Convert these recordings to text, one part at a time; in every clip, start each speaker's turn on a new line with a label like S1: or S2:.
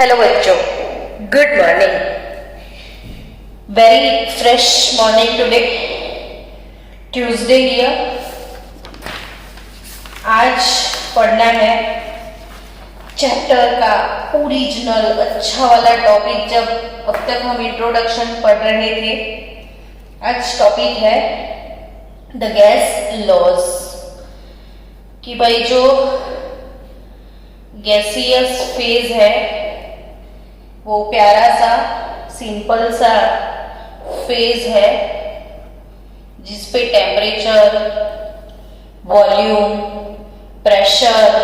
S1: Hello बच्चों, good morning. Very fresh morning today, Tuesday here. आज पढ़ना है चैप्टर का ओरिजिनल अच्छा वाला टॉपिक। जब अब तक हम इंट्रोडक्शन पढ़ रहे थे, आज टॉपिक है द गैस लॉज। कि भाई जो गैसियस फेज है वो प्यारा सा सिंपल सा फेज है जिसपे टेम्परेचर, वॉल्यूम, प्रेशर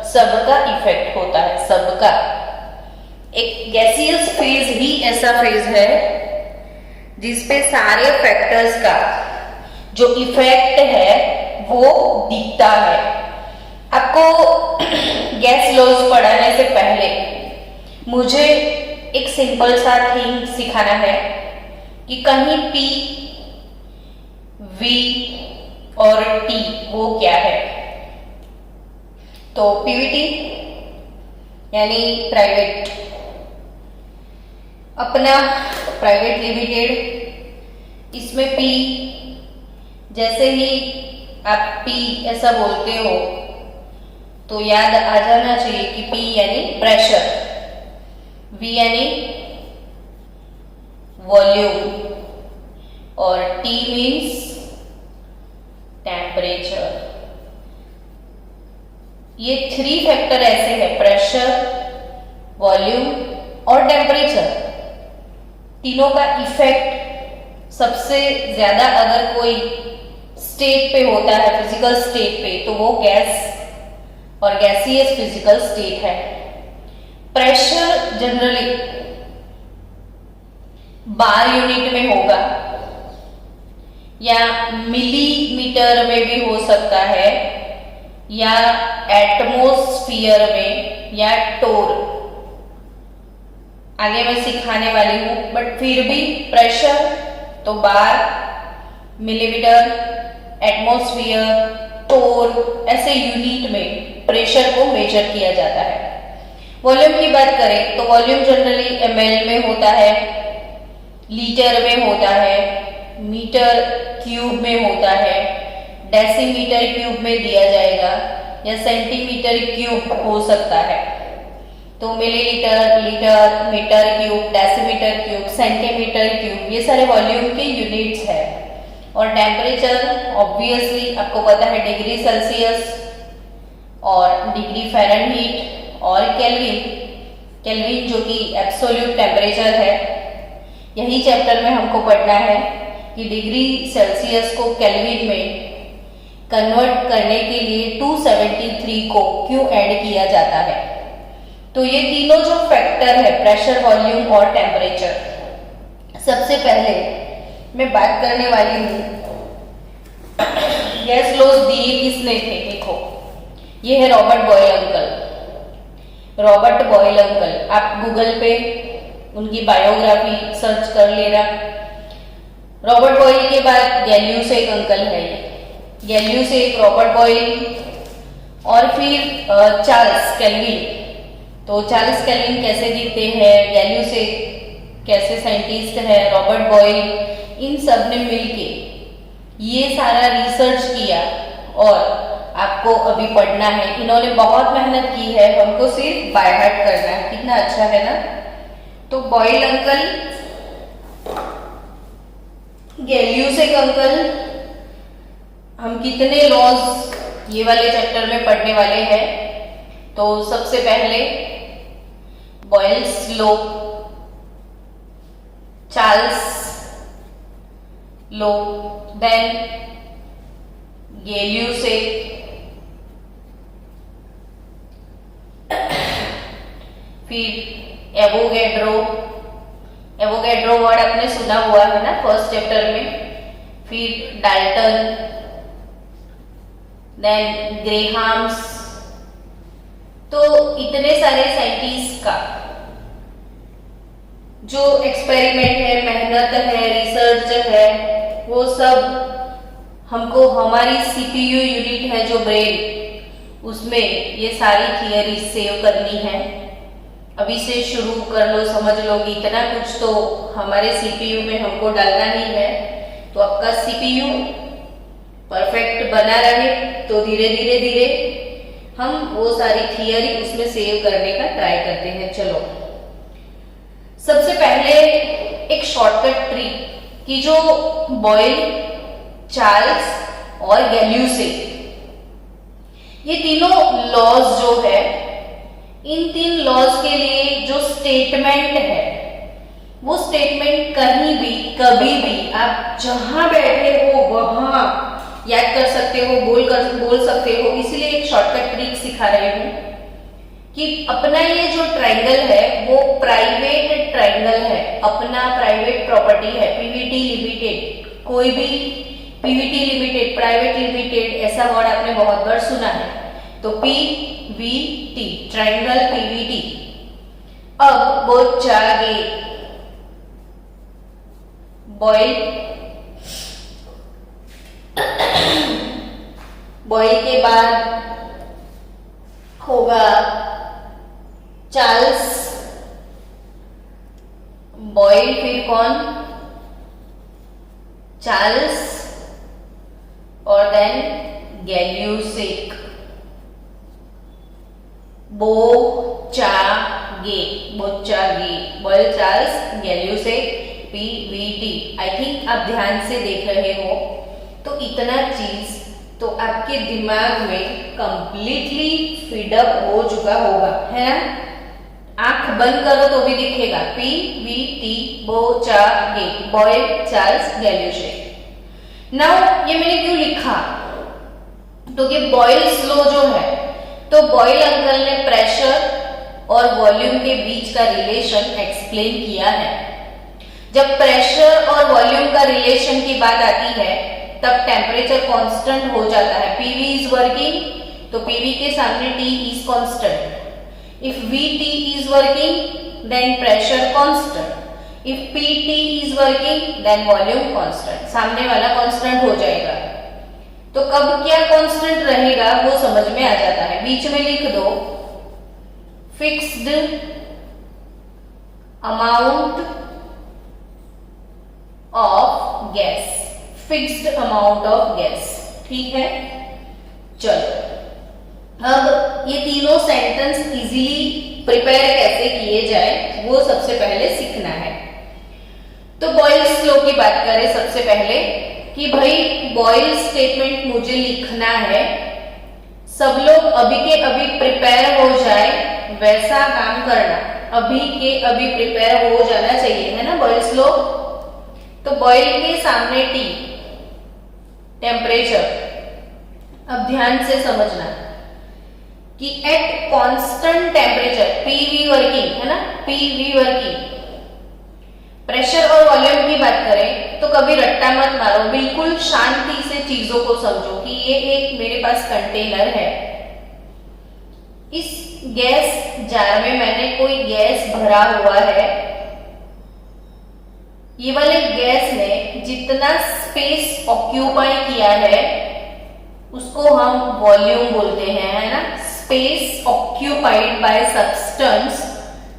S1: सबका इफेक्ट होता है। सबका एक गैसियस फेज ही ऐसा फेज है जिसपे सारे फैक्टर्स का जो इफेक्ट है वो दिखता है। आपको गैस लॉज पढ़ाने से पहले मुझे एक सिंपल सा थिंग सिखाना है कि कहीं P, V और T वो क्या है। तो PVT यानी प्राइवेट, अपना प्राइवेट लिमिटेड, इसमें P जैसे ही आप P ऐसा बोलते हो तो याद आ जाना चाहिए कि P यानी प्रेशर, V यानी वॉल्यूम और T मीन्स टेम्परेचर। ये थ्री फैक्टर ऐसे हैं, प्रेशर, वॉल्यूम और टेम्परेचर। तीनों का इफेक्ट सबसे ज्यादा अगर कोई स्टेट पे होता है, फिजिकल स्टेट पे, तो वो गैस और गैसियस फिजिकल स्टेट है। प्रेशर जनरली बार यूनिट में होगा या मिलीमीटर में भी हो सकता है या एटमॉस्फेयर में या टोर। आगे मैं सिखाने वाली हूं, बट फिर भी प्रेशर तो बार, मिलीमीटर, एटमॉस्फेयर, टोर ऐसे यूनिट में प्रेशर को मेजर किया जाता है। वॉल्यूम की बात करें तो वॉल्यूम जनरली ml में होता है, लीटर में होता है, मीटर क्यूब में होता है, डेसीमीटर क्यूब में दिया जाएगा या सेंटीमीटर क्यूब हो सकता है। तो millilitre, litre, metre cube, decimetre cube, centimetre cube, ये सारे वॉल्यूम के यूनिट्स है। और टेम्परेचर ऑब्वियसली आपको पता है डिग्री सेल्सियस और डिग्री फ़ारेनहीट और केल्विन। केल्विन जो कि एब्सोल्यूट टेम्परेचर है। यही चैप्टर में हमको पढ़ना है कि डिग्री सेल्सियस को केल्विन में कन्वर्ट करने के लिए 273 को क्यों ऐड किया जाता है। तो ये तीनों जो फैक्टर है, प्रेशर, वॉल्यूम और टेम्परेचर, सबसे पहले मैं बात करने वाली हूँ गैस लॉज दिए किसने थे। देखो, ये है Robert Boyle uncle. Robert Boyle uncle, आप गूगल पे उनकी बायोग्राफी सर्च कर लेना। रॉबर्ट बॉयल के बाद गैलिलियो एक अंकल है, गैलिलियो एक, रॉबर्ट बॉयल और फिर चार्ल्स केल्विन। तो चार्ल्स केल्विन कैसे दिखते हैं, गैलिलियो से कैसे साइंटिस्ट है, रॉबर्ट बॉयल, इन सब ने मिलके ये सारा रिसर्च किया और आपको अभी पढ़ना है। इन्होंने बहुत मेहनत की है, हमको सिर्फ बाय हार्ट करना है। कितना अच्छा है ना। तो बॉयल अंकल, गैलिलियो से अंकल, हम कितने लॉज ये वाले चैप्टर में पढ़ने वाले हैं। तो सबसे पहले Boyle's law, Charles law, then Galileo से, फिर एवोगैड्रो। एवोगैड्रो वर्ड आपने सुना हुआ है ना फर्स्ट चैप्टर में। फिर डाल्टन, देन ग्रेहाम्स। तो इतने सारे साइंटिस्ट का जो एक्सपेरिमेंट है, मेहनत है, रिसर्च है, वो सब हमको हमारी CPU यूनिट है जो ब्रेन, उसमें ये सारी थियरी सेव करनी है। अभी से शुरू कर लो, समझ लो कि इतना कुछ तो हमारे सीपीयू में हमको डालना ही है। तो आपका सीपीयू परफेक्ट बना रहे तो धीरे धीरे धीरे हम वो सारी थियरी उसमें सेव करने का ट्राई करते हैं। चलो, सबसे पहले एक शॉर्टकट ट्रिक कि जो बॉयल, चार्ल्स और गैल्यूसे, ये तीनों लॉज जो है, इन तीन लॉज के लिए जो स्टेटमेंट है, वो स्टेटमेंट कहीं भी कभी भी आप जहां बैठे हो वहां याद कर सकते हो, बोल सकते हो। इसलिए एक शॉर्टकट ट्रिक सिखा रही हूं कि अपना ये जो ट्रायंगल है वो प्राइवेट ट्रायंगल है, अपना प्राइवेट प्रॉपर्टी है, पीवीटी लिमिटेड। कोई भी पीवीटी लिमिटेड, प्राइवेट लिमिटेड, ऐसा वर्ड आपने बहुत बार सुना है। तो पीवीटी, ट्रायंगल पीवीटी। अब बोचागे, बॉयल, बॉयल के बाद होगा चार्ल्स, बॉयल फिर कौन, चार्ल्स और देन गैल्यूसेक, बोचागे, बोचागे, Boyle, Charles, Gay Lussac, PVT. I think आप ध्यान से देख रहे हो तो इतना चीज तो आपके दिमाग में कंप्लीटली फीडअप हो चुका होगा, है ना। आंख बंद करो तो भी दिखेगा, पीवीटी, बोचागे, बॉयल, चार्ल्स, गैल्यूसेक। नाउ ये मैंने क्यों लिखा, तो ये बॉयल्स लॉ जो है, तो बॉयल अंकल ने प्रेशर और वॉल्यूम के बीच का रिलेशन एक्सप्लेन किया है। जब प्रेशर और वॉल्यूम का रिलेशन की बात आती है तब टेम्परेचर कांस्टेंट हो जाता है। पीवी इज वर्किंग तो पीवी के सामने T is constant. If VT is working then pressure constant. If PT is working then volume constant. सामने वाला कांस्टेंट हो जाएगा। तो कब क्या कांस्टेंट रहेगा वो समझ में आ जाता है। बीच में लिख दो fixed amount of gas, fixed amount of gas, ठीक है। चलो, अब ये तीनों सेंटेंस इजीली प्रिपेयर कैसे किए जाए वो सबसे पहले सीखना है। तो बॉयल्स लॉ की बात करें सबसे पहले कि भाई बॉयल स्टेटमेंट मुझे लिखना है। सब लोग अभी के अभी प्रिपेयर हो जाए वैसा काम करना, अभी के अभी प्रिपेयर हो जाना चाहिए, है ना। बॉयल्स लॉ, तो बॉयल के सामने टी, टेम्परेचर। अब ध्यान से समझना कि eight constant temperature, PV working, है ना, पीवी वर्किंग। प्रेशर और वॉल्यूम की बात करें तो कभी रट्टा मत मारो, बिल्कुल शांति से चीजों को समझो कि ये एक मेरे पास कंटेनर है। इस गैस जार में मैंने कोई गैस भरा हुआ है। ये वाले गैस ने जितना स्पेस ऑक्यूपाई किया है उसको हम वॉल्यूम बोलते हैं, है ना। Space occupied by substance,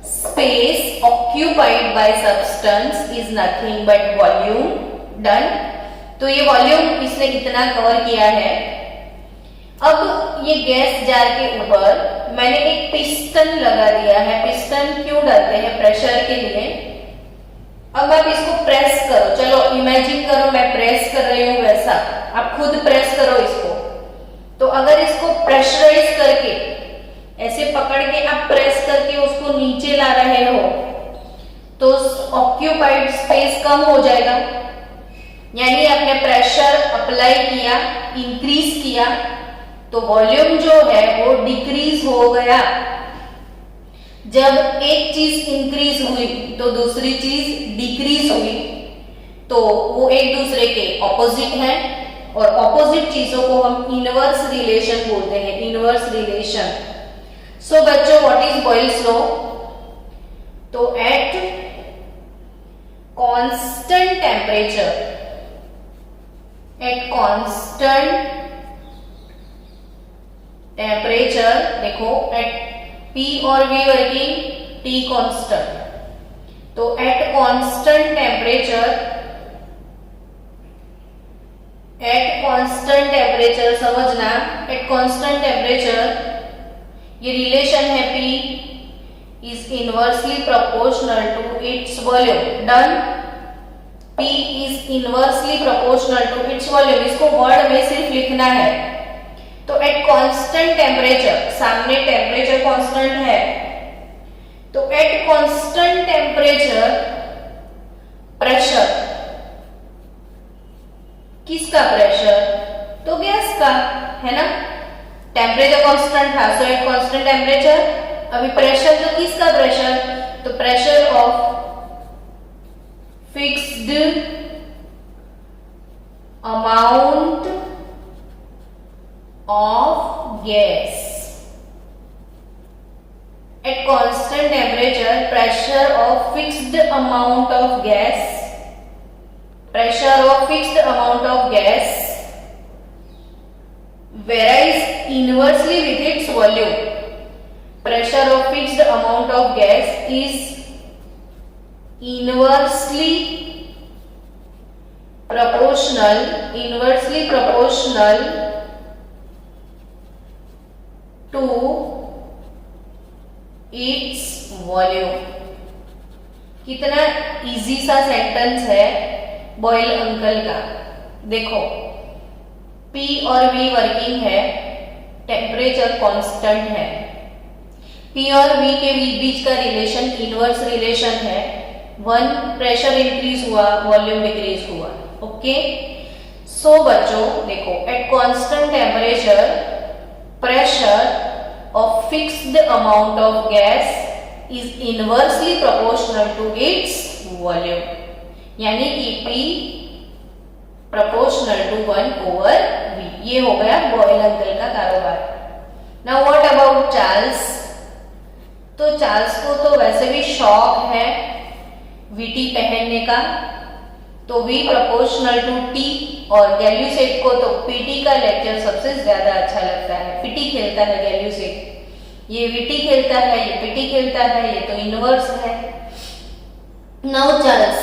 S1: space occupied by substance is nothing but volume. Done. तो ये वॉल्यूम इसने कितना कवर किया है। अब ये गैस जार के ऊपर मैंने एक पिस्टन लगा दिया है। पिस्टन क्यों डालते हैं? प्रेशर के लिए। अब आप इसको प्रेस करो, चलो इमेजिन करो मैं प्रेस कर रही हूं वैसा, आप खुद प्रेस करो इसको। तो अगर इसको प्रेशराइज करके ऐसे पकड़ के आप प्रेस करके उसको नीचे ला रहे हो तो ऑक्यूपाइड स्पेस कम हो जाएगा, यानी आपने प्रेशर अप्लाई किया, इंक्रीज किया, तो वॉल्यूम जो है वो डिक्रीज हो गया। जब एक चीज इंक्रीज हुई तो दूसरी चीज डिक्रीज हुई, तो वो एक दूसरे के ऑपोजिट है, और ऑपोजिट चीजों को हम इनवर्स रिलेशन बोलते हैं, इनवर्स रिलेशन। सो बच्चों, व्हाट इज बॉयल्स लॉ? तो at constant temperature, at constant temperature, देखो एट P और V वर्किंग, टी कांस्टेंट, तो एट कांस्टेंट टेम्परेचर समझना, एट कांस्टेंट टेम्परेचर ये रिलेशन है P is inversely proportional to its volume. Done. P is inversely proportional to its volume, इसको word में सिर्फ लिखना है। तो एट कांस्टेंट टेम्परेचर, सामने टेम्परेचर कांस्टेंट है, तो एट कांस्टेंट टेम्परेचर प्रेशर, किसका प्रेशर? तो गैस का, है ना। टेम्परेचर कांस्टेंट था, सो एट कांस्टेंट टेम्परेचर, अभी प्रेशर तो किसका प्रेशर? तो pressure of fixed amount of gas. At constant temperature, pressure of fixed amount of gas, pressure of fixed amount of gas varies inversely with its volume. Pressure of fixed amount of gas is inversely proportional to its volume. कितना easy सा sentence है boil uncle का। देखो P और V working है, temperature constant है, P और V के बीच का रिलेशन इनवर्स रिलेशन है। वन प्रेशर इंक्रीज हुआ, वॉल्यूम डिक्रीज हुआ। ओके, सो बच्चों देखो, at constant temperature pressure of fixed amount of gas is inversely proportional to its volume, यानी कि P proportional to 1 over V। ये हो गया बॉयल अंकल का कारोबार। Now what about Charles? तो चार्ल्स को तो वैसे भी शौक है VT पहनने का, तो V proportional to T, और गैल्यूसेट को तो पीटी का लेक्चर सबसे ज्यादा अच्छा लगता है। पीटी खेलता है गैल्यूसेट, ये वीटी खेलता है, ये पीटी खेलता है, ये तो इनवर्स है। Now Charles,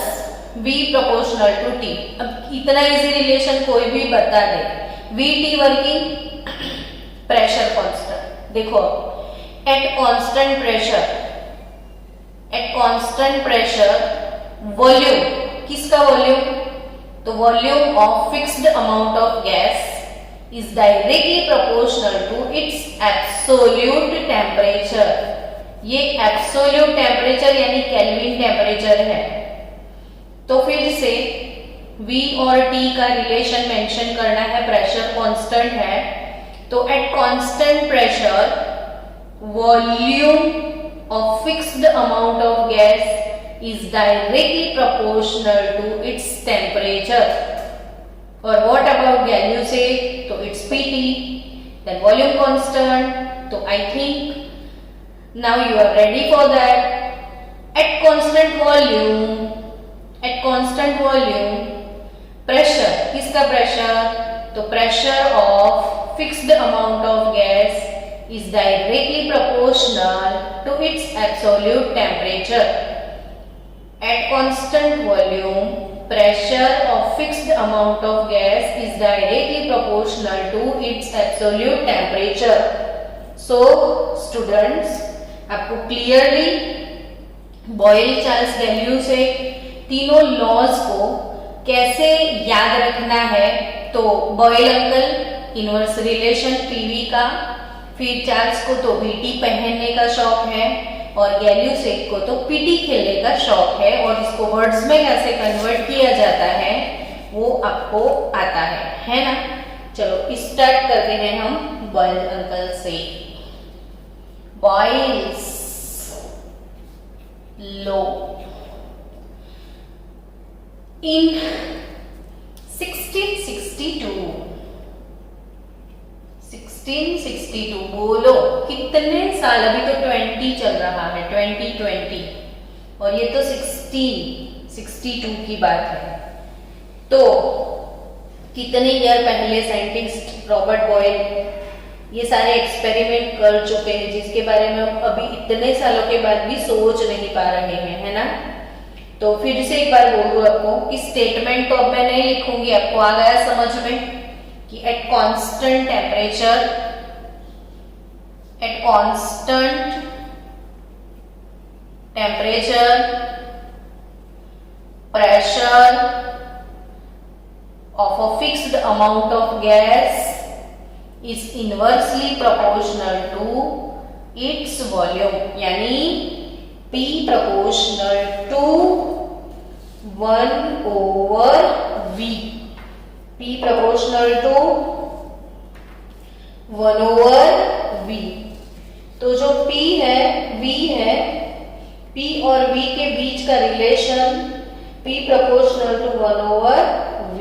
S1: V proportional to T। अब इतना इजी रिलेशन कोई भी बता दे, VT वर्किंग, प्रेशर कांस्टेंट। देखो एट कांस्टेंट प्रेशर वॉल्यूम, किसका वॉल्यूम? तो volume of fixed amount of gas is directly proportional to its absolute temperature. ये एब्सोल्यूट टेम्परेचर यानी केल्विन टेम्परेचर है। तो फिर से V और T का रिलेशन मेंशन करना है, प्रेशर कांस्टेंट है, तो at constant pressure volume of fixed amount of gas is directly proportional to its temperature। और what about गैल्यूसेट? तो it's PT, then volume constant, तो I think now you are ready for that। at constant volume pressure, किसका pressure? तो pressure of fixed amount of gas is directly proportional to its absolute temperature। At constant volume, pressure of fixed amount of gas is directly proportional to its absolute temperature। So, students, आपको clearly Boyle, Charles, Gay Lussac तीनों laws को कैसे याद रखना है। तो Boyle uncle inverse relation PV का, फिर चार्ल्स को तो VT पहनने का शौक है, और गैल्यूसेट को तो पीटी खेलने का शौक है, और इसको वर्ड्स में कैसे कन्वर्ट किया जाता है वो आपको आता है ना। चलो स्टार्ट करते हैं हम बॉयल अंकल से। बॉयल्स लॉ इन 1662 बोलो कितने साल? अभी तो 20 चल रहा है, 2020, और ये तो 1662 की बात है। तो कितने ईयर पहले साइंटिस्ट रॉबर्ट बॉयल ये सारे एक्सपेरिमेंट कर चुके हैं, जिसके बारे में हम अभी इतने सालों के बाद भी सोच नहीं पा रहे हैं, है ना। तो फिर से एक बार बोल दूं आपको कि स्टेटमेंट तो अब मैं नहीं लिखूंगी, आपको आ गया समझ में कि eight constant temperature pressure of a fixed amount of gas is inversely proportional to its volume, यानी P proportional to 1/V, P proportional to 1/V। तो जो P है, V है, P और V के बीच का relation P proportional to 1/V।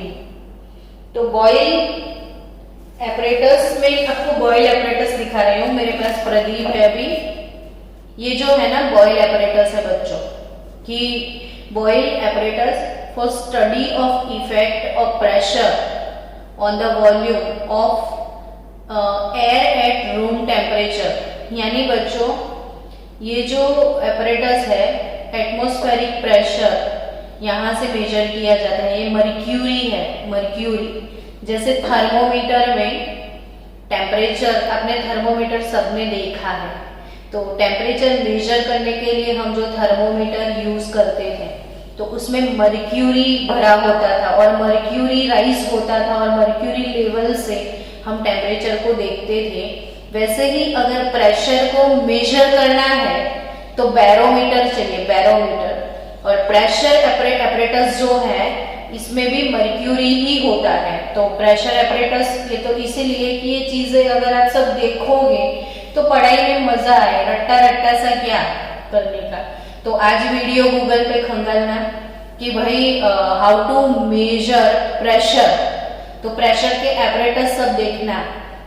S1: तो boil apparatus में आपको बॉयल एपरेटस दिखा रही हूं, मेरे पास प्रदीप है अभी। ये जो है ना बॉयल एपरेटस है बच्चों, कि Boyle apparatus for study of effect of pressure on the volume of air at room temperature. यानी बच्चों ये जो एपरेटस है, एटमॉस्फेरिक प्रेशर यहां से मेजर किया जाता है। ये मर्क्यूरी है, मर्क्यूरी। जैसे थर्मोमीटर में टेम्परेचर, आपने थर्मोमीटर सबने देखा है, तो टेम्परेचर मेजर करने के लिए हम जो थर्मोमीटर यूज करते थे तो उसमें मर्क्यूरी भरा होता था और मर्क्यूरी राइज होता था और मर्क्यूरी लेवल से हम टेम्परेचर को देखते थे। वैसे ही अगर प्रेशर को मेजर करना है तो बैरोमीटर चाहिए, बैरोमीटर। और प्रेशर एपरेटस जो है इसमें भी मर्क्यूरी ही होता है। तो प्रेशर एपरेटस ये तो इसीलिए कि ये चीजें अगर आप सब देखोगे तो पढ़ाई में मजा आए, रट्टा रट्टा सा क्या करने का। तो आज वीडियो गूगल पे खंगालना कि भाई हाउ टू मेजर प्रेशर, तो प्रेशर के एपरेटस सब देखना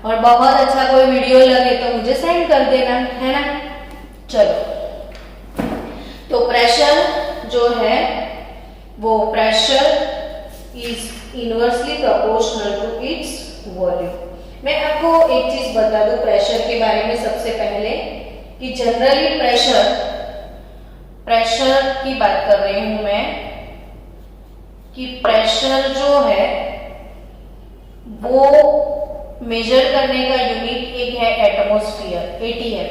S1: और बहुत अच्छा कोई वीडियो लगे तो मुझे सेंड कर देना, है ना। चलो, तो प्रेशर जो है वो pressure is inversely proportional to its volume. मैं आपको एक चीज बता दूं प्रेशर के बारे में सबसे पहले, कि जनरली प्रेशर की बात कर रही हूं मैं, कि प्रेशर जो है वो मेजर करने का यूनिट एक है एटमॉस्फेयर, ATM।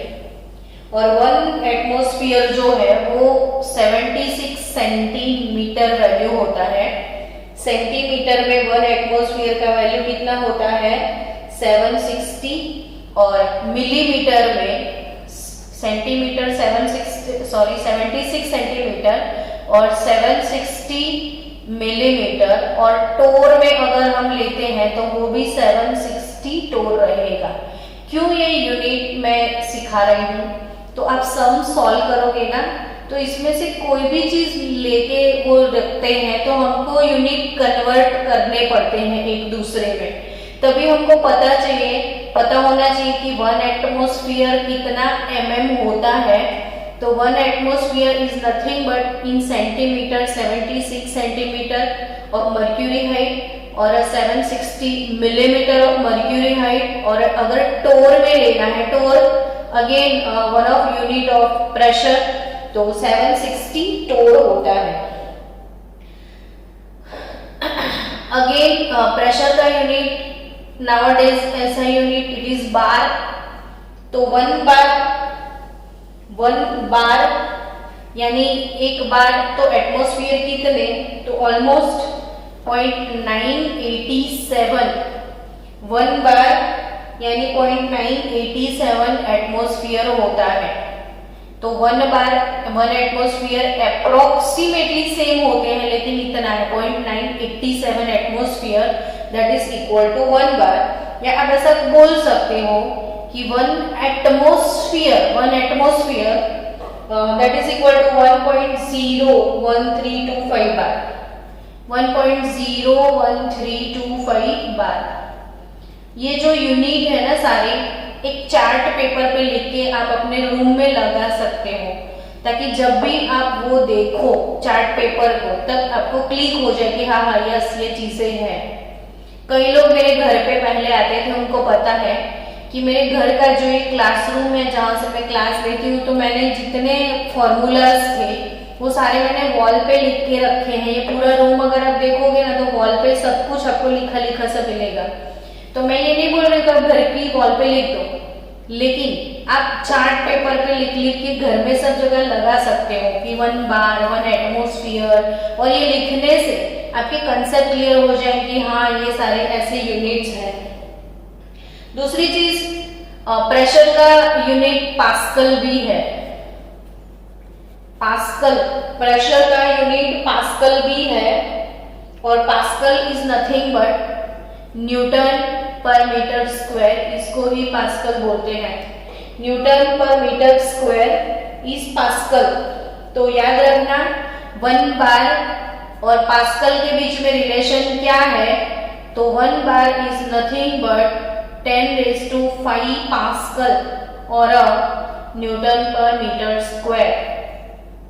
S1: और 1 एटमॉस्फेयर जो है वो 76 सेंटीमीटर वैल्यू होता है। सेंटीमीटर में 1 एटमॉस्फेयर का वैल्यू कितना होता है, 760। और मिलीमीटर में सेंटीमीटर 76 सेंटीमीटर और 760 मिलीमीटर। और टोर में अगर हम लेते हैं तो वो भी 760 टोर रहेगा। क्यों ये यूनिट मैं सिखा रही हूँ, तो आप सम सॉल्व करोगे ना तो इसमें से कोई भी चीज लेके वो रखते हैं तो हमको यूनिट कन्वर्ट करने पड़ते हैं एक दूसरे में। तभी हमको पता होना चाहिए कि 1 एटमॉस्फेयर कितना mm होता है। तो 1 atmosphere is nothing but in centimetre 76 centimetre of mercury height और 760 मिलीमीटर ऑफ मर्क्यूरी हाइट। और अगर टोर में लेना है, torr again one of unit of pressure, तो 760 टोर होता है। अगेन प्रेशर का यूनिट नाउअडेज ऐसा यूनिट इट इज बार। तो 1 बार यानी एक बार तो एटमॉस्फेयर कितने, तो ऑलमोस्ट 0.987। 1 बार यानी 0.987 एटमॉस्फेयर होता है। तो 1 एटमॉस्फेयर अप्रोक्सीमेटली सेम होते हैं, लेकिन इतना है 0.987 atmosphere that is equal to 1 bar. या आप ऐसा बोल सकते हो कि 1 atmosphere that is equal to 1.01325 bar, 1.01325 bar. ये जो यूनिट है ना सारे, एक चार्ट पेपर पे लिख के आप अपने रूम में लगा सकते हो, ताकि जब भी आप वो देखो चार्ट पेपर को तब आपको क्लिक हो जाए कि हाँ यस ये चीजें हैं। कई लोग मेरे घर पे पहले आते थे, उनको पता है कि मेरे घर का जो एक क्लासरूम है जहाँ से मैं क्लास लेती हूँ, तो मैंने जितने फॉर्मूलाज थे वो सारे मैंने वॉल पे लिख के रखे हैं। ये पूरा रूम अगर आप देखोगे ना तो वॉल पे सब कुछ आपको लिखा लिखा सा मिलेगा। तो मैं ये नहीं बोल रही कि आप घर की वॉल पे लिख दो, लेकिन आप चार्ट पेपर पे लिख लिख के घर में सब जगह लगा सकते हो कि 1 बार 1 एटमॉस्फेयर, और ये लिखने से आपके कंसेप्ट क्लियर हो जाए कि हाँ ये सारे ऐसे यूनिट्स हैं। दूसरी चीज, प्रेशर का यूनिट पास्कल भी है। पास्कल, प्रेशर का यूनिट पास्कल भी है, और pascal is nothing but Newton पर मीटर स्क्वायर, इसको ही पास्कल बोलते हैं। न्यूटन पर मीटर स्क्वायर इज पास्कल। तो याद रखना 1 बार और पास्कल के बीच में रिलेशन क्या है, तो 1 bar is nothing but 10⁵ pascal और न्यूटन पर मीटर स्क्वायर।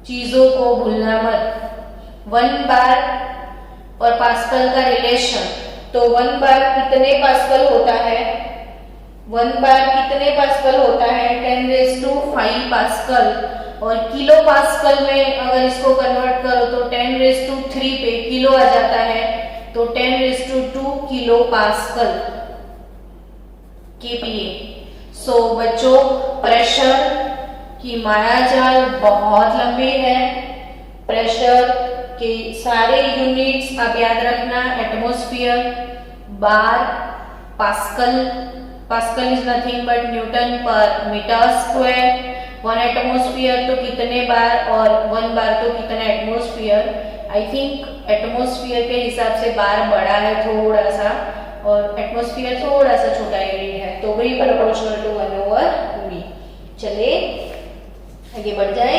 S1: चीजों को भूलना मत। 1 बार और पास्कल का रिलेशन, तो 1 बार कितने पास्कल होता है, 1 बार कितने पास्कल होता है 10⁵ पास्कल, और किलो पास्कल में अगर इसको कन्वर्ट करो तो 10⁵ पे किलो आ जाता है, तो 10⁵2 किलो पास्कल kPa। सो बच्चों, प्रेशर की मायाजाल बहुत लंबी है। प्रेशर के सारे यूनिट्स आप याद रखना, atmosphere, bar, pascal, pascal is nothing but Newton पर मीटर स्क्वायर। 1 एटमॉस्फेयर तो कितने बार, और 1 बार तो कितना एटमॉस्फेयर। आई थिंक एटमॉस्फेयर के हिसाब से बार बड़ा है थोड़ा सा, और एटमॉस्फेयर थोड़ा सा छोटा यूनिट है, तो वही प्रोपोर्शनल टू 1/v। चले आगे बढ़ जाए।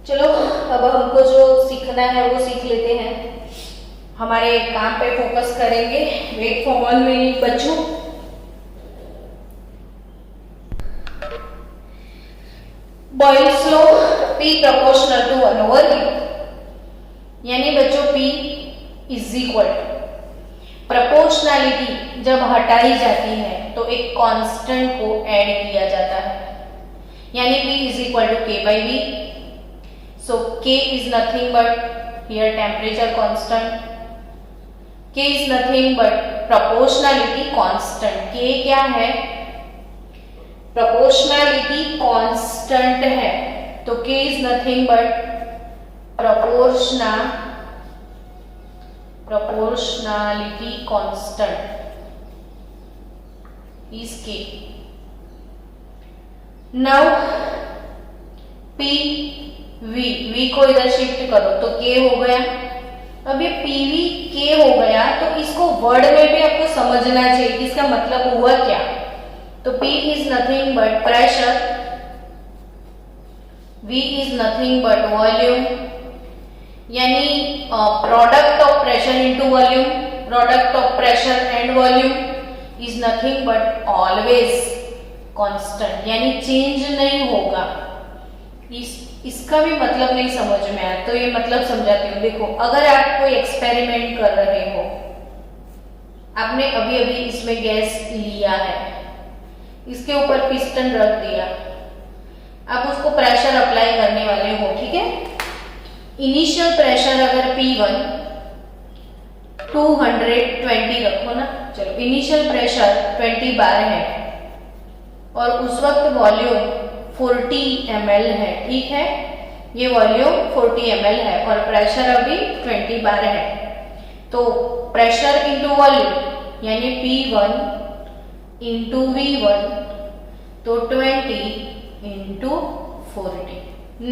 S1: चलो अब हमको जो सीखना है वो सीख लेते हैं, हमारे काम पे फोकस करेंगे। वेट फॉर 1 मिनट बच्चों। Boyle's law, P proportional to 1/v, यानी बच्चों P is equal to, proportionality जब हटाई जाती है तो एक कांस्टेंट को ऐड किया जाता है, यानी P is equal to k/v। So K is nothing but here temperature constant, K is nothing but proportionality constant. K क्या है, प्रोपोर्शनैलिटी कांस्टेंट है, तो K is nothing but proportionality constant is K. Now P V को इधर shift करो तो K हो गया। अब ये PV K हो गया, तो इसको वर्ड में भी आपको समझना चाहिए कि इसका मतलब हुआ क्या। तो P is nothing but pressure, V is nothing but volume, यानी product of pressure into volume, product of pressure and volume is nothing but always constant, यानी चेंज नहीं होगा। इसका भी मतलब नहीं समझ में आया तो ये मतलब समझाती हूँ। देखो, अगर आप कोई एक्सपेरिमेंट कर रहे हो, आपने अभी अभी इसमें गैस लिया है, इसके ऊपर पिस्टन रख दिया, आप उसको प्रेशर अप्लाई करने वाले हो, ठीक है। इनिशियल प्रेशर अगर P1 220 रखो ना, चलो इनिशियल प्रेशर 20 बार है और उस वक्त वॉल्यूम 40 ml है, ठीक है। ये वॉल्यूम 40 ml है और प्रेशर अभी 20 बार है, तो प्रेशर इंटू वॉल्यूम यानी P1 इंटू V1, तो 20 इंटू 40।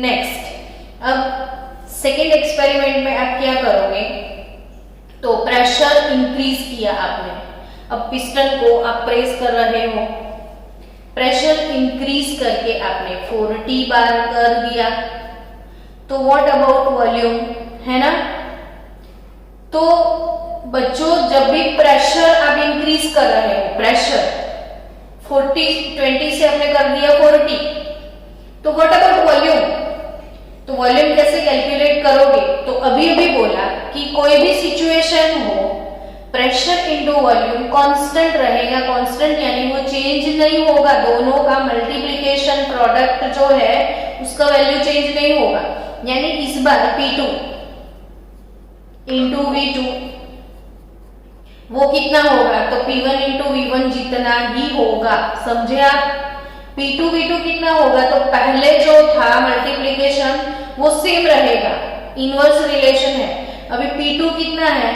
S1: नेक्स्ट, अब सेकेंड एक्सपेरिमेंट में आप क्या करोगे, तो प्रेशर इंक्रीज किया आपने, अब पिस्टन को आप प्रेस कर रहे हो, प्रेशर इंक्रीज करके आपने 40 बार कर दिया, तो व्हाट अबाउट वॉल्यूम, है ना। तो बच्चों, जब भी प्रेशर आप इंक्रीज कर रहे हो, प्रेशर 20 से आपने कर दिया 40, तो व्हाट अबाउट वॉल्यूम, तो वॉल्यूम कैसे कैलकुलेट करोगे, तो अभी अभी बोला कि कोई भी सिचुएशन हो प्रेशर इनटू वॉल्यूम कांस्टेंट रहेगा, कांस्टेंट यानी वो चेंज नहीं होगा, दोनों का मल्टीप्लिकेशन प्रोडक्ट जो है उसका वैल्यू चेंज नहीं होगा। यानी इस बार P2 इंटू V2 वो कितना होगा, तो P1 इंटू V1 जितना ही होगा, समझे आप। P2 V2 कितना होगा, तो पहले जो था मल्टीप्लिकेशन वो सेम रहेगा, इनवर्स रिलेशन है। अभी P2 कितना है,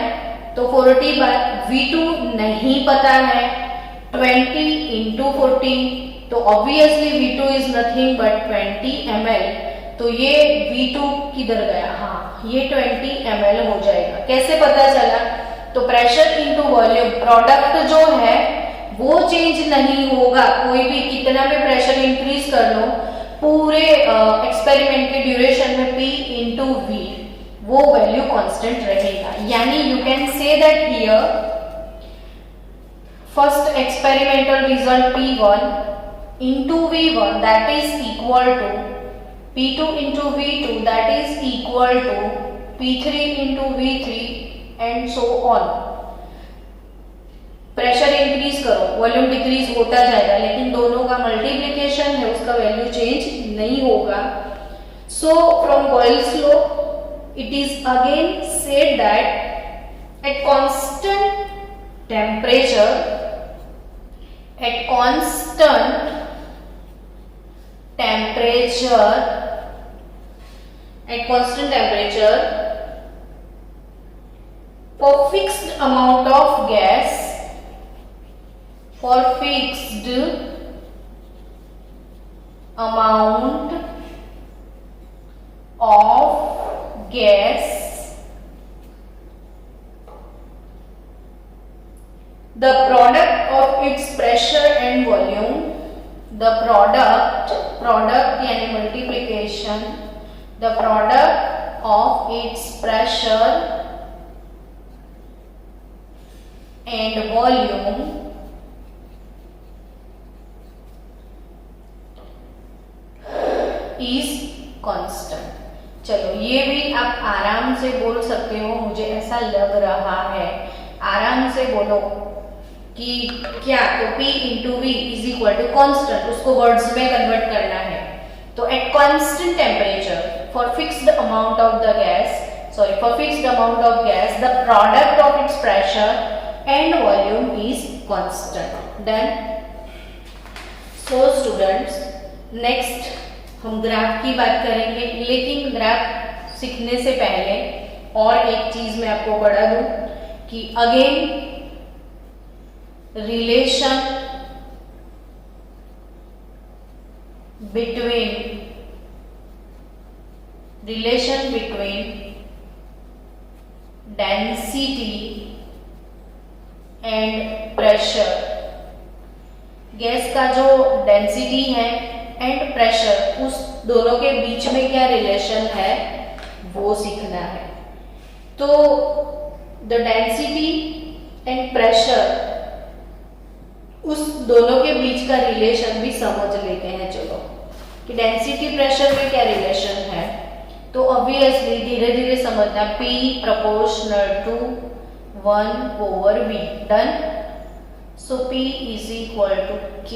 S1: तो 40 बाय V2 नहीं पता है, 20 इंटू 40, तो obviously V2 is nothing but 20 ml। तो ये V2 किधर गया, हाँ ये 20 ml हो जाएगा। कैसे पता चला, तो प्रेशर इनटू वॉल्यूम प्रोडक्ट जो है वो चेंज नहीं होगा, कोई भी कितना भी प्रेशर इंक्रीज कर लो पूरे एक्सपेरिमेंट के ड्यूरेशन में P इंटू V वो वैल्यू कांस्टेंट रहेगा। यानी you can say that here first experimental result P1 into V1 that is equal to P2 into V2 that is equal to P3 into V3 and so on। Pressure increase करो volume decrease होता जाएगा, लेकिन दोनों का multiplication है उसका value change नहीं होगा। So from Boyle's law it is again said that at constant temperature, at constant temperature, at constant temperature for fixed amount of gas, for fixed amount of gas, the product of its pressure and volume, the product यानी multiplication, the product of its pressure and volume is constant। चलो ये भी आप आराम से बोल सकते हो, मुझे ऐसा लग रहा है, आराम से बोलो कि क्या, तो P into V is equal to constant, उसको वर्ड्स में कन्वर्ट करना है। तो at constant temperature for fixed amount of the gas, sorry for fixed amount of gas the product of its pressure and volume is constant. Done. So students next हम graph की बात करेंगे, लेकिन graph सीखने से पहले और एक चीज मैं आपको बता दूं कि again relation between density and pressure, gas का जो डेंसिटी है एंड प्रेशर, उस दोनों के बीच में क्या रिलेशन है वो सीखना है। तो द डेंसिटी एंड प्रेशर, उस दोनों के बीच का रिलेशन भी समझ लेते हैं। चलो कि डेंसिटी प्रेशर में क्या रिलेशन है, तो ऑब्वियसली धीरे धीरे समझना, P proportional to 1/V। Done. So P is equal to K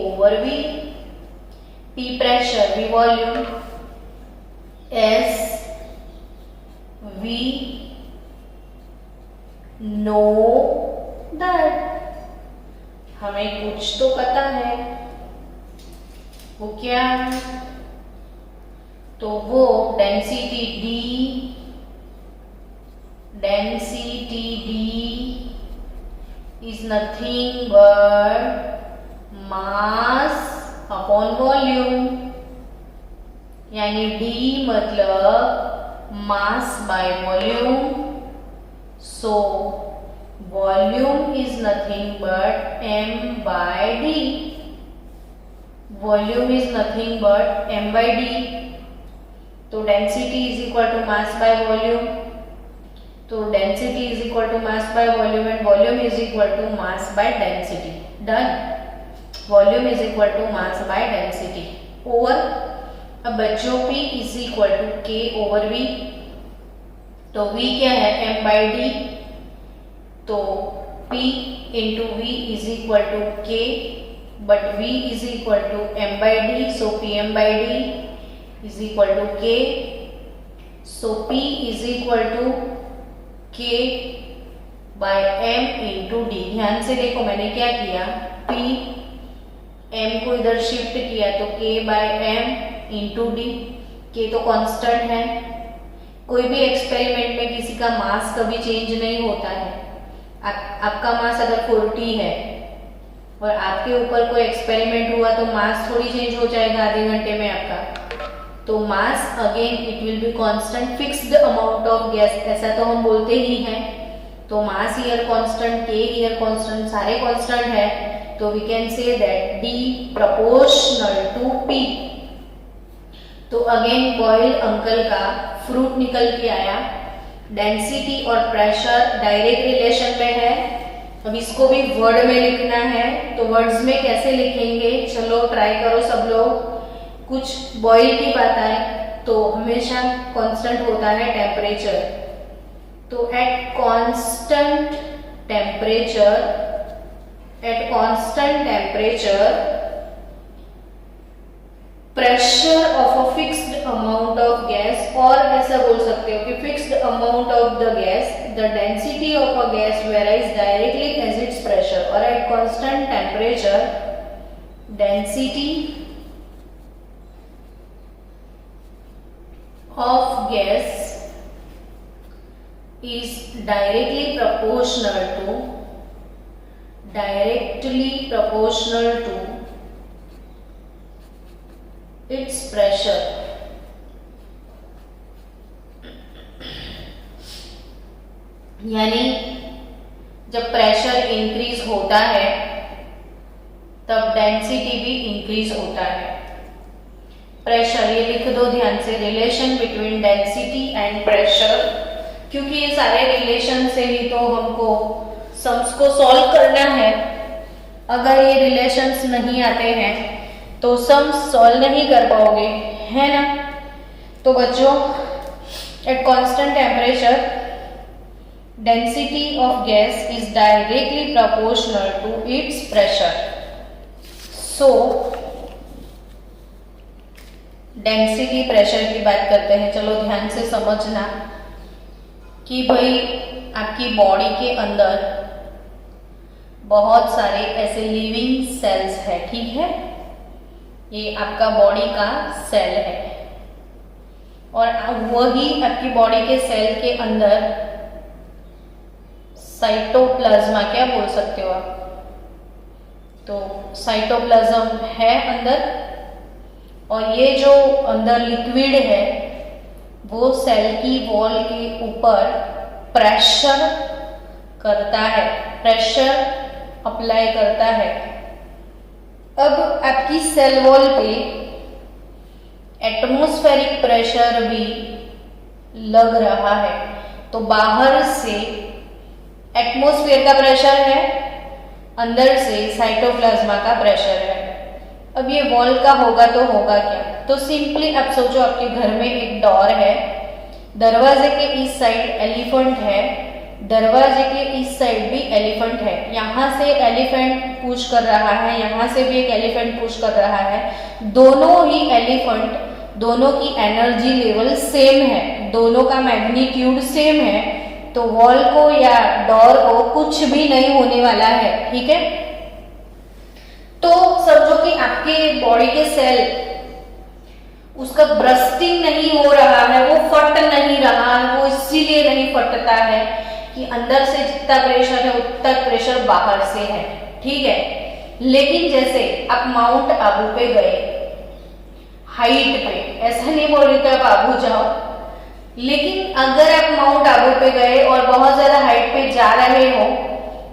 S1: over V, P pressure, V volume, S V know that, हमें कुछ तो पता है, वो क्या, तो वो density D is nothing but mass upon volume, यानी D मतलब mass by volume. So volume is nothing but m by d, volume is nothing but m by d। तो density is equal to mass by volume, तो density is equal to mass by volume and volume is equal to mass by density. Done. Volume is equal to mass by density over, अब बच्चों P is equal to K over V, तो V क्या है m by d, तो P into V is equal to K, but V is equal to m by d, so Pm by d is equal to K, so P is equal to K by m into D. ध्यान से देखो मैंने क्या किया, P m को इधर shift किया तो K by m into D. K तो कांस्टेंट है, कोई भी एक्सपेरिमेंट में किसी का मास कभी चेंज नहीं होता है। आपका मास अगर 40 है और आपके ऊपर कोई एक्सपेरिमेंट हुआ तो मास थोड़ी चेंज हो जाएगा आधे घंटे में आपका। तो mass again it will be constant, fixed amount of gas, ऐसा तो हम बोलते ही हैं। तो mass here constant, K here constant, सारे कांस्टेंट है, तो we can say that D proportional to P। तो अगेन बॉयल अंकल का फ्रूट निकल के आया। डेंसिटी और प्रेशर डायरेक्ट रिलेशन में है। अब इसको भी वर्ड में लिखना है, तो वर्ड्स में कैसे लिखेंगे, चलो ट्राई करो सब लोग। कुछ बॉयल की बात आए तो हमेशा कांस्टेंट होता है टेम्परेचर, तो at constant temperature pressure of a fixed amount of gas, और ऐसा बोल सकते हो कि fixed amount of the gas, the density of a gas varies directly as its pressure, और at constant temperature density of gas is directly proportional to its pressure। यानी जब pressure increase होता है तब डेंसिटी भी इंक्रीज होता है। Pressure ये लिख दो ध्यान से, relation between density and pressure, क्योंकि ये सारे रिलेशन से ही तो हमको सम्स को सॉल्व करना है। अगर ये रिलेशंस नहीं आते हैं तो सम्स सॉल्व नहीं कर पाओगे, है ना। तो बच्चों at constant temperature density of gas is directly proportional to its pressure. So density pressure की बात करते हैं, चलो ध्यान से समझना कि भाई आपकी बॉडी के अंदर बहुत सारे ऐसे लिविंग सेल्स है, ठीक है। ये आपका बॉडी का सेल है, और वही आपकी बॉडी के सेल के अंदर साइटोप्लाज्मा, क्या बोल सकते हो आप, तो साइटोप्लाज्म है अंदर, और ये जो अंदर लिक्विड है वो सेल की वॉल के ऊपर प्रेशर करता है, प्रेशर अप्लाई करता है। अब आपकी सेल वॉल पे एटमॉस्फेरिक प्रेशर भी लग रहा है, तो बाहर से एटमॉस्फेयर का प्रेशर है, अंदर से साइटोप्लाज्मा का प्रेशर है। अब ये वॉल का होगा तो होगा क्या, तो सिंपली आप सोचो आपके घर में एक डोर है, दरवाजे के इस साइड एलिफेंट है, दरवाजे के इस साइड भी एलिफेंट है, यहाँ से एलिफेंट पुश कर रहा है, यहाँ से भी एक एलिफेंट पुश कर रहा है, दोनों ही एलिफेंट, दोनों की एनर्जी लेवल सेम है, दोनों का मैग्नीट्यूड सेम है, तो वॉल को या डोर को कुछ भी नहीं होने वाला है, ठीक है। तो समझो कि आपके बॉडी के सेल, उसका ब्रस्टिंग नहीं हो रहा है, वो फट नहीं रहा है, वो इसीलिए नहीं फटता है कि अंदर से जितना प्रेशर है उतना प्रेशर बाहर से है, ठीक है। लेकिन जैसे आप माउंट आबू पे गए, हाइट पे, ऐसा नहीं बोल रही कि आप आबू जाओ, लेकिन अगर आप माउंट आबू पे गए और बहुत ज्यादा हाइट पे जा रहे हो,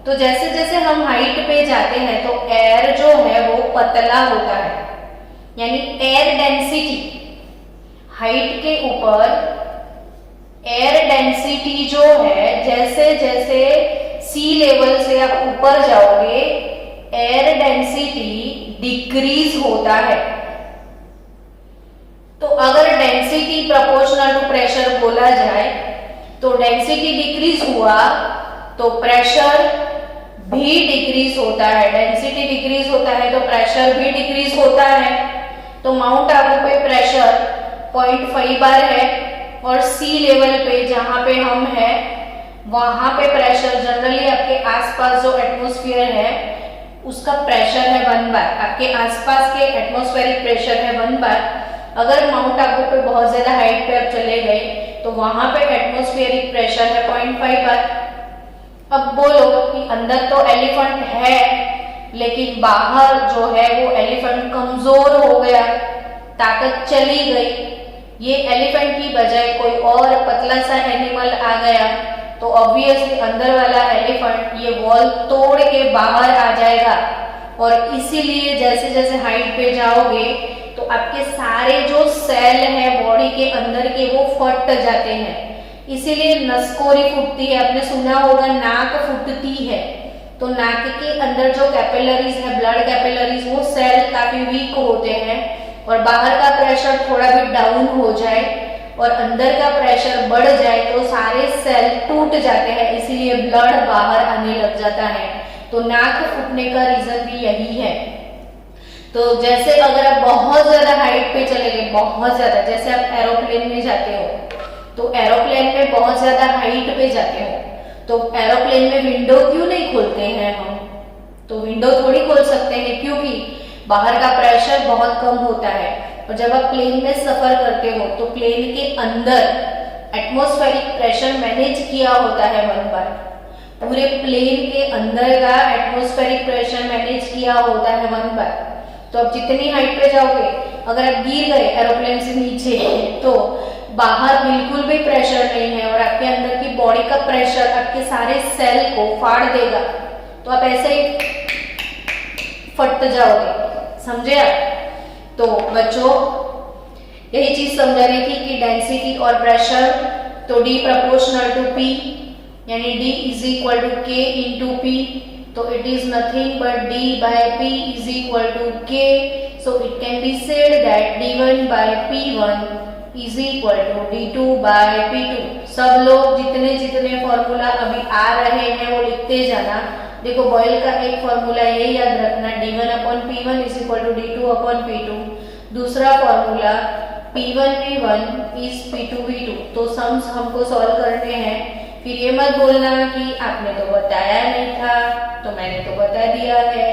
S1: तो जैसे जैसे हम हाइट पे जाते हैं तो एयर जो है वो पतला होता है, यानी एयर डेंसिटी, हाइट के ऊपर एयर डेंसिटी जो है, जैसे जैसे सी लेवल से आप ऊपर जाओगे एयर डेंसिटी डिक्रीज होता है। तो अगर डेंसिटी प्रोपोर्शनल टू प्रेशर बोला जाए तो डेंसिटी डिक्रीज हुआ तो प्रेशर भी डिक्रीज होता है, डेंसिटी डिक्रीज होता है तो प्रेशर भी डिक्रीज होता है। तो माउंट आबू पे प्रेशर 0.5 बार है और सी लेवल पे जहां पे हम हैं वहां पे प्रेशर जनरली आपके आसपास जो एटमॉस्फेयर है उसका प्रेशर है 1 बार, आपके आसपास के एटमॉस्फेरिक प्रेशर है 1 बार। अगर माउंट आबू पे बहुत ज्यादा हाइट पे आप चले गए तो वहां पे एटमॉस्फेरिक प्रेशर है 0.5 बार। अब बोलो कि अंदर तो एलिफेंट है लेकिन बाहर जो है वो एलिफेंट कमजोर हो गया, ताकत चली गई, ये एलिफेंट की बजाय कोई और पतला सा एनिमल आ गया तो ऑब्वियसली अंदर वाला एलिफेंट ये वॉल तोड़ के बाहर आ जाएगा। और इसीलिए जैसे जैसे हाइट पे जाओगे तो आपके सारे जो सेल है बॉडी के अंदर के वो फट जाते हैं, इसीलिए नसकोरी फूटती है। आपने सुना होगा नाक फूटती है, तो नाक के अंदर जो कैपिलरीज है, ब्लड कैपिलरीज, वो सेल काफी वीक होते हैं और बाहर का प्रेशर थोड़ा भी डाउन हो जाए और अंदर का प्रेशर बढ़ जाए तो सारे सेल टूट जाते हैं, इसीलिए ब्लड बाहर आने लग जाता है। तो नाक फूटने का रीजन भी यही है। तो जैसे अगर आप बहुत ज्यादा हाइट पे चले गए, बहुत ज्यादा, जैसे आप एरोप्लेन में जाते हो तो एरोप्लेन में बहुत ज्यादा हाइट पे जाते हो तो एरोप्लेन में विंडो क्यों नहीं खोलते हैं हम? तो विंडो थोड़ी खोल सकते हैं क्योंकि बाहर का प्रेशर बहुत कम होता है। और जब आप प्लेन में सफर करते हो तो प्लेन के अंदर एटमॉस्फेरिक प्रेशर मैनेज किया होता है 1 बार, पूरे प्लेन के अंदर का एटमॉस्फेरिक प्रेशर मैनेज किया होता है 1 बार। तो अब जितनी हाइट पे जाओगे, अगर आप गिर गए एरोप्लेन से नीचे तो बाहर बिल्कुल भी प्रेशर नहीं है और आपके अंदर की बॉडी का प्रेशर आपके सारे सेल को फाड़ देगा, तो आप ऐसे ही फट जाओगे। समझे आप? तो बच्चों यही चीज समझानी थी कि डेंसिटी और प्रेशर तो D प्रोपोर्शनल टू P, यानी D is equal to K into P, तो it is nothing but D by P is equal to K। So it can be said that D1 by P1 is equal to D2 by P2। सब लोग जितने जितने formula अभी आ रहे हैं वो लिखते जाना। देखो बॉयल का एक फॉर्मूला ये याद रखना, D1 upon P1 is equal to D2 upon P2। दूसरा formula P1 V1 is P2 V2। तो सम्स हमको सॉल्व करने हैं, फिर ये मत बोलना कि आपने तो बताया नहीं था, तो मैंने तो बता दिया है,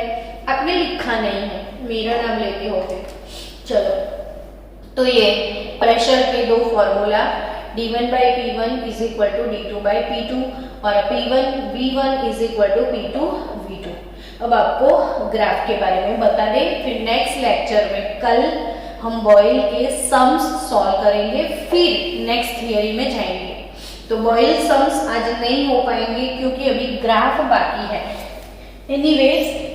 S1: आपने लिखा नहीं है, मेरा नाम लेके होते। चलो, तो ये प्रेशर के दो formula D1 by P1 is equal to D2 by P2 और P1 V1 is equal to P2 V2। अब आपको ग्राफ के बारे में बता दें, फिर नेक्स्ट लेक्चर में कल हम बॉयल के सम्स सॉल्व करेंगे, फिर नेक्स्ट थियरी में जाएंगे। तो बॉयल सम्स आज नहीं हो पाएंगे क्योंकि अभी ग्राफ बाकी है। एनीवेज